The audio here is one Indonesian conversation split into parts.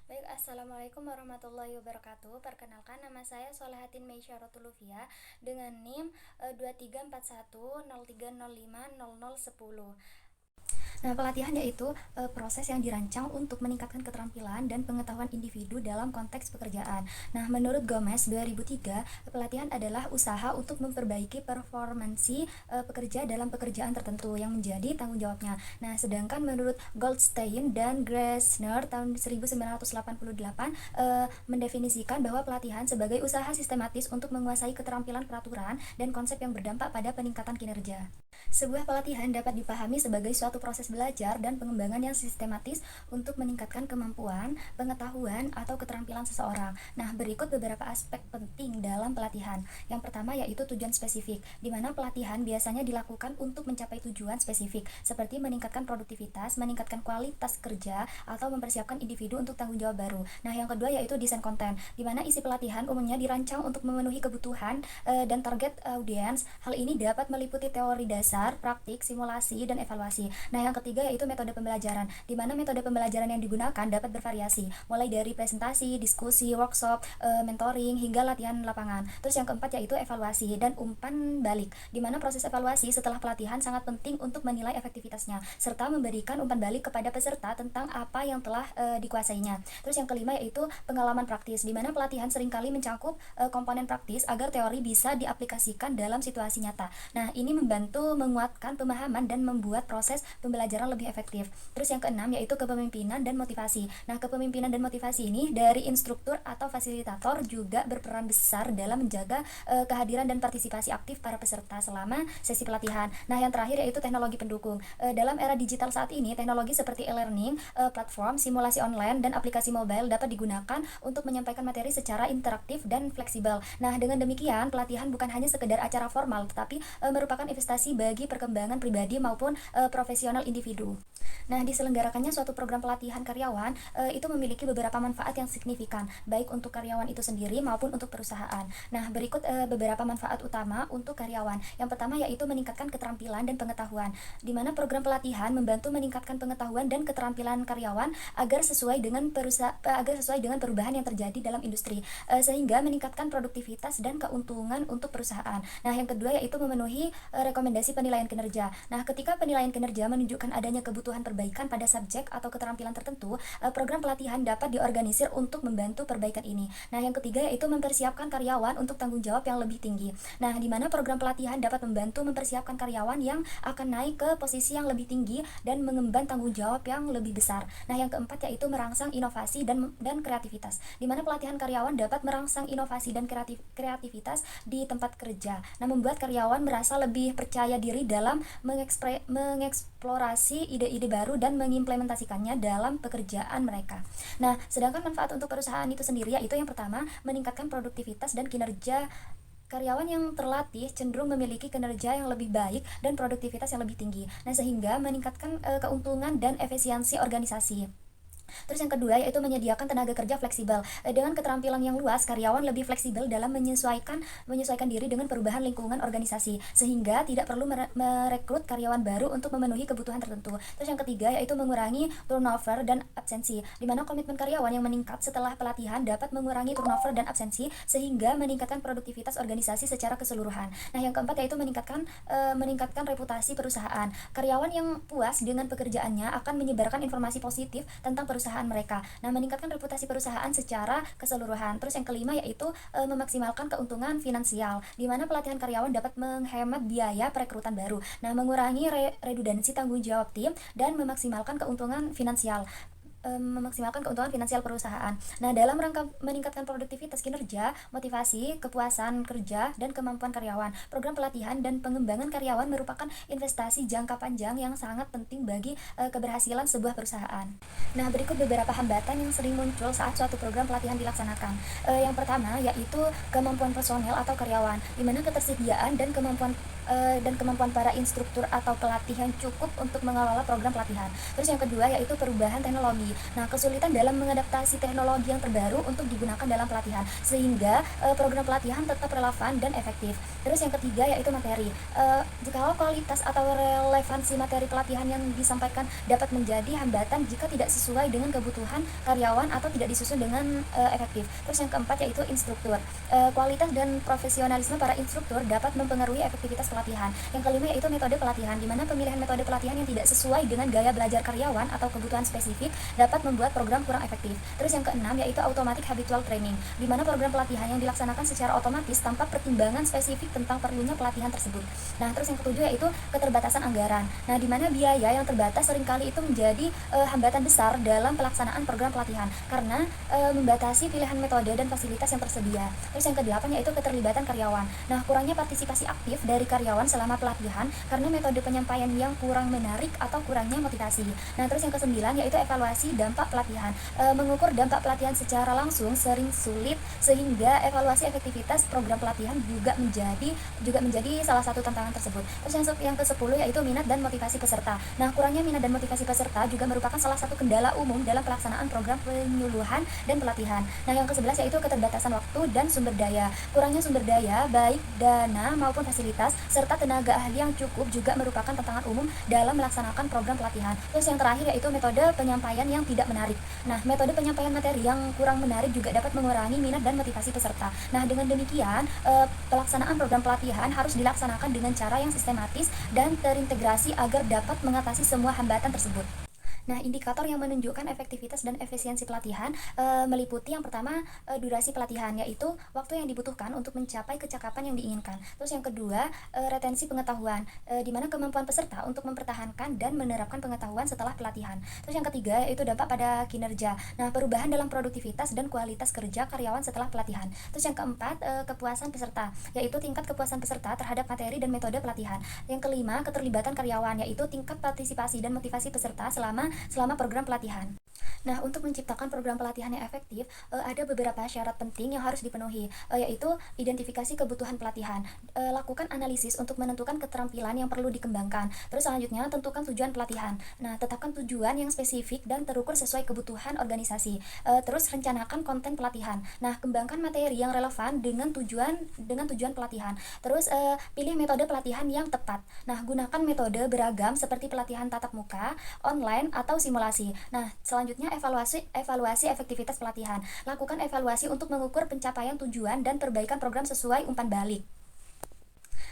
Baik, Assalamualaikum warahmatullahi wabarakatuh. Perkenalkan, nama saya Solehatin Meisyarotul Lufia dengan NIM 234103050010. Nah, pelatihan yaitu proses yang dirancang untuk meningkatkan keterampilan dan pengetahuan individu dalam konteks pekerjaan. Nah, menurut Gomez 2003, pelatihan adalah usaha untuk memperbaiki performansi pekerja dalam pekerjaan tertentu yang menjadi tanggung jawabnya. Nah, sedangkan menurut Goldstein dan Gressner tahun 1988 mendefinisikan bahwa pelatihan sebagai usaha sistematis untuk menguasai keterampilan peraturan dan konsep yang berdampak pada peningkatan kinerja. Sebuah pelatihan dapat dipahami sebagai suatu proses belajar dan pengembangan yang sistematis untuk meningkatkan kemampuan, pengetahuan, atau keterampilan seseorang. Nah, berikut beberapa aspek penting dalam pelatihan. Yang pertama yaitu tujuan spesifik, di mana pelatihan biasanya dilakukan untuk mencapai tujuan spesifik, seperti meningkatkan produktivitas, meningkatkan kualitas kerja, atau mempersiapkan individu untuk tanggung jawab baru. Nah, yang kedua yaitu desain konten, di mana isi pelatihan umumnya dirancang untuk memenuhi kebutuhan dan target audiens. Hal ini dapat meliputi teori dasar, praktik, simulasi, dan evaluasi. Nah, yang ketiga yaitu metode pembelajaran, di mana metode pembelajaran yang digunakan dapat bervariasi, mulai dari presentasi, diskusi, workshop, mentoring, hingga latihan lapangan. Terus yang keempat yaitu evaluasi dan umpan balik, di mana proses evaluasi setelah pelatihan sangat penting untuk menilai efektivitasnya, serta memberikan umpan balik kepada peserta tentang apa yang telah dikuasainya. Terus yang kelima yaitu pengalaman praktis, di mana pelatihan seringkali mencakup komponen praktis agar teori bisa diaplikasikan dalam situasi nyata. Nah, ini membantu menguatkan pemahaman dan membuat proses pembelajaran lebih efektif. Terus yang keenam yaitu kepemimpinan dan motivasi. Nah, kepemimpinan dan motivasi ini dari instruktur atau fasilitator juga berperan besar dalam menjaga kehadiran dan partisipasi aktif para peserta selama sesi pelatihan. Nah, yang terakhir yaitu teknologi pendukung. Dalam era digital saat ini, teknologi seperti e-learning, platform, simulasi online, dan aplikasi mobile dapat digunakan untuk menyampaikan materi secara interaktif dan fleksibel. Nah, dengan demikian, pelatihan bukan hanya sekedar acara formal, tetapi merupakan investasi bagi perkembangan pribadi maupun profesional individu. Nah, diselenggarakannya suatu program pelatihan karyawan itu memiliki beberapa manfaat yang signifikan, baik untuk karyawan itu sendiri maupun untuk perusahaan. Nah, berikut beberapa manfaat utama untuk karyawan. Yang pertama yaitu meningkatkan keterampilan dan pengetahuan, di mana program pelatihan membantu meningkatkan pengetahuan dan keterampilan karyawan agar sesuai dengan perubahan yang terjadi dalam industri, sehingga meningkatkan produktivitas dan keuntungan untuk perusahaan. Nah, yang kedua yaitu memenuhi rekomendasi penilaian kinerja. Nah, ketika penilaian kinerja menunjukkan adanya kebutuhan perbaikan pada subjek atau keterampilan tertentu, program pelatihan dapat diorganisir untuk membantu perbaikan ini. Nah, yang ketiga yaitu mempersiapkan karyawan untuk tanggung jawab yang lebih tinggi. Nah, di mana program pelatihan dapat membantu mempersiapkan karyawan yang akan naik ke posisi yang lebih tinggi dan mengemban tanggung jawab yang lebih besar. Nah, yang keempat yaitu merangsang inovasi dan kreativitas, di mana pelatihan karyawan dapat merangsang inovasi dan kreativitas di tempat kerja. Nah, membuat karyawan merasa lebih percaya diri dalam mengeksplorasi ide-ide baru dan mengimplementasikannya dalam pekerjaan mereka. Nah, sedangkan manfaat untuk perusahaan itu sendiri yaitu yang pertama, meningkatkan produktivitas dan kinerja. Karyawan yang terlatih cenderung memiliki kinerja yang lebih baik dan produktivitas yang lebih tinggi. Nah, sehingga meningkatkan keuntungan dan efisiensi organisasi. Terus yang kedua yaitu menyediakan tenaga kerja fleksibel. Dengan keterampilan yang luas, karyawan lebih fleksibel dalam menyesuaikan diri dengan perubahan lingkungan organisasi, sehingga tidak perlu merekrut karyawan baru untuk memenuhi kebutuhan tertentu. Terus yang ketiga yaitu mengurangi turnover dan absensi, di mana komitmen karyawan yang meningkat setelah pelatihan dapat mengurangi turnover dan absensi sehingga meningkatkan produktivitas organisasi secara keseluruhan. Nah, yang keempat yaitu meningkatkan reputasi perusahaan. Karyawan yang puas dengan pekerjaannya akan menyebarkan informasi positif tentang perusahaan mereka. Nah, meningkatkan reputasi perusahaan secara keseluruhan. Terus yang kelima yaitu memaksimalkan keuntungan finansial, di mana pelatihan karyawan dapat menghemat biaya perekrutan baru. Nah, mengurangi redundansi tanggung jawab tim dan memaksimalkan keuntungan finansial perusahaan. Nah, dalam rangka meningkatkan produktivitas kinerja, motivasi, kepuasan kerja, dan kemampuan karyawan, program pelatihan dan pengembangan karyawan merupakan investasi jangka panjang yang sangat penting bagi keberhasilan sebuah perusahaan. Nah, berikut beberapa hambatan yang sering muncul saat suatu program pelatihan dilaksanakan. Yang pertama yaitu kemampuan personel atau karyawan, di mana ketersediaan dan kemampuan dan kemampuan para instruktur atau pelatih yang cukup untuk mengelola program pelatihan. Terus yang kedua yaitu perubahan teknologi. Nah, kesulitan dalam mengadaptasi teknologi yang terbaru untuk digunakan dalam pelatihan sehingga program pelatihan tetap relevan dan efektif. Terus yang ketiga yaitu materi. Jikalau kualitas atau relevansi materi pelatihan yang disampaikan dapat menjadi hambatan jika tidak sesuai dengan kebutuhan karyawan atau tidak disusun dengan efektif. Terus yang keempat yaitu instruktur. Kualitas dan profesionalisme para instruktur dapat mempengaruhi efektivitas pelatihan. Yang kelima yaitu metode pelatihan, di mana pemilihan metode pelatihan yang tidak sesuai dengan gaya belajar karyawan atau kebutuhan spesifik dapat membuat program kurang efektif. Terus yang keenam yaitu automatic habitual training, di mana program pelatihan yang dilaksanakan secara otomatis tanpa pertimbangan spesifik tentang perlunya pelatihan tersebut. Nah, terus yang ketujuh yaitu keterbatasan anggaran. Nah, di mana biaya yang terbatas seringkali itu menjadi hambatan besar dalam pelaksanaan program pelatihan karena membatasi pilihan metode dan fasilitas yang tersedia. Terus yang kedelapan yaitu keterlibatan karyawan. Nah, kurangnya partisipasi aktif dari karyawan selama pelatihan karena metode penyampaian yang kurang menarik atau kurangnya motivasi. Nah, terus yang kesembilan yaitu evaluasi dampak pelatihan. Mengukur dampak pelatihan secara langsung sering sulit sehingga evaluasi efektivitas program pelatihan juga menjadi salah satu tantangan tersebut. Terus yang ke-10 yaitu minat dan motivasi peserta. Nah, kurangnya minat dan motivasi peserta juga merupakan salah satu kendala umum dalam pelaksanaan program penyuluhan dan pelatihan. Nah, yang ke-11 yaitu keterbatasan waktu dan sumber daya. Kurangnya sumber daya baik dana maupun fasilitas serta tenaga ahli yang cukup juga merupakan tantangan umum dalam melaksanakan program pelatihan. Terus yang terakhir yaitu metode penyampaian yang tidak menarik. Nah, metode penyampaian materi yang kurang menarik juga dapat mengurangi minat dan motivasi peserta. Nah, dengan demikian pelaksanaan program pelatihan harus dilaksanakan dengan cara yang sistematis dan terintegrasi agar dapat mengatasi semua hambatan tersebut. Nah, indikator yang menunjukkan efektivitas dan efisiensi pelatihan meliputi yang pertama durasi pelatihan, yaitu waktu yang dibutuhkan untuk mencapai kecakapan yang diinginkan. Terus yang kedua retensi pengetahuan, di mana kemampuan peserta untuk mempertahankan dan menerapkan pengetahuan setelah pelatihan. Terus yang ketiga yaitu dampak pada kinerja. Nah, perubahan dalam produktivitas dan kualitas kerja karyawan setelah pelatihan. Terus yang keempat kepuasan peserta, yaitu tingkat kepuasan peserta terhadap materi dan metode pelatihan. Yang kelima keterlibatan karyawan, yaitu tingkat partisipasi dan motivasi peserta selama program pelatihan. Nah, untuk menciptakan program pelatihan yang efektif, ada beberapa syarat penting yang harus dipenuhi, yaitu identifikasi kebutuhan pelatihan, lakukan analisis untuk menentukan keterampilan yang perlu dikembangkan. Terus selanjutnya, tentukan tujuan pelatihan. Nah, tetapkan tujuan yang spesifik dan terukur sesuai kebutuhan organisasi. Terus rencanakan konten pelatihan. Nah, kembangkan materi yang relevan dengan tujuan pelatihan. Terus pilih metode pelatihan yang tepat. Nah, gunakan metode beragam seperti pelatihan tatap muka, online, atau simulasi. Nah, selanjutnya evaluasi efektivitas pelatihan. Lakukan evaluasi untuk mengukur pencapaian tujuan dan perbaikan program sesuai umpan balik.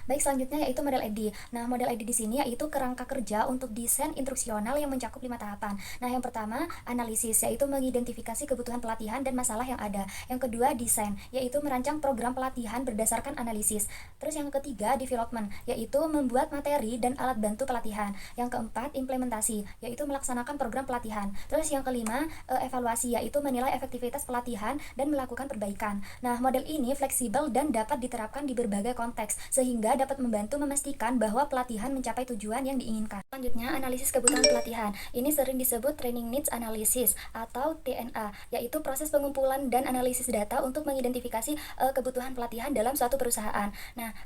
Baik, selanjutnya yaitu model EDI. Nah, model EDI di sini yaitu kerangka kerja untuk desain instruksional yang mencakup 5 tahapan. Nah, yang pertama analisis, yaitu mengidentifikasi kebutuhan pelatihan dan masalah yang ada. Yang kedua desain, yaitu merancang program pelatihan berdasarkan analisis. Terus yang ketiga development, yaitu membuat materi dan alat bantu pelatihan. Yang keempat implementasi, yaitu melaksanakan program pelatihan. Terus yang kelima evaluasi, yaitu menilai efektivitas pelatihan dan melakukan perbaikan. Nah, model ini fleksibel dan dapat diterapkan di berbagai konteks sehingga dapat membantu memastikan bahwa pelatihan mencapai tujuan yang diinginkan. Selanjutnya, analisis kebutuhan pelatihan. Ini sering disebut Training Needs Analysis atau TNA, yaitu proses pengumpulan dan analisis data untuk mengidentifikasi kebutuhan pelatihan dalam suatu perusahaan. Nah,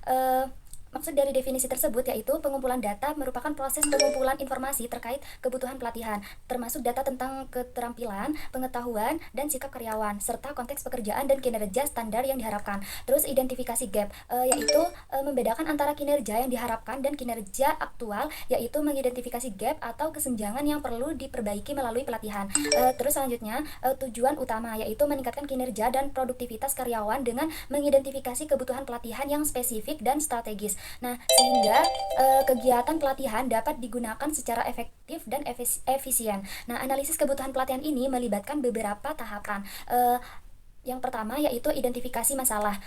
maksud dari definisi tersebut yaitu pengumpulan data merupakan proses pengumpulan informasi terkait kebutuhan pelatihan, termasuk data tentang keterampilan, pengetahuan, dan sikap karyawan, serta konteks pekerjaan dan kinerja standar yang diharapkan. Terus identifikasi gap, yaitu membedakan antara kinerja yang diharapkan dan kinerja aktual, yaitu mengidentifikasi gap atau kesenjangan yang perlu diperbaiki melalui pelatihan. Terus selanjutnya, tujuan utama, yaitu meningkatkan kinerja dan produktivitas karyawan dengan mengidentifikasi kebutuhan pelatihan yang spesifik dan strategis. Nah, sehingga kegiatan pelatihan dapat digunakan secara efektif dan efisien. Nah, analisis kebutuhan pelatihan ini melibatkan beberapa tahapan. Yang pertama yaitu identifikasi masalah,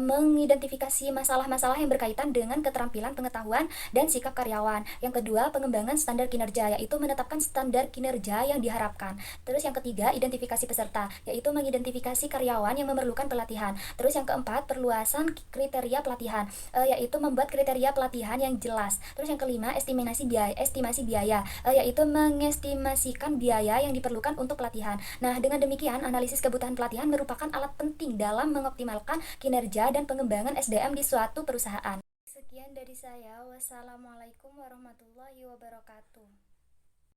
mengidentifikasi masalah-masalah yang berkaitan dengan keterampilan, pengetahuan, dan sikap karyawan. Yang kedua, pengembangan standar kinerja, yaitu menetapkan standar kinerja yang diharapkan. Terus yang ketiga, identifikasi peserta, yaitu mengidentifikasi karyawan yang memerlukan pelatihan. Terus yang keempat, perluasan kriteria pelatihan, yaitu membuat kriteria pelatihan yang jelas. Terus yang kelima, estimasi biaya, yaitu mengestimasikan biaya yang diperlukan untuk pelatihan. Nah, dengan demikian analisis kebutuhan pelatihan merupakan alat penting dalam mengoptimalkan kinerja dan pengembangan SDM di suatu perusahaan. Sekian dari saya. Wassalamualaikum warahmatullahi wabarakatuh.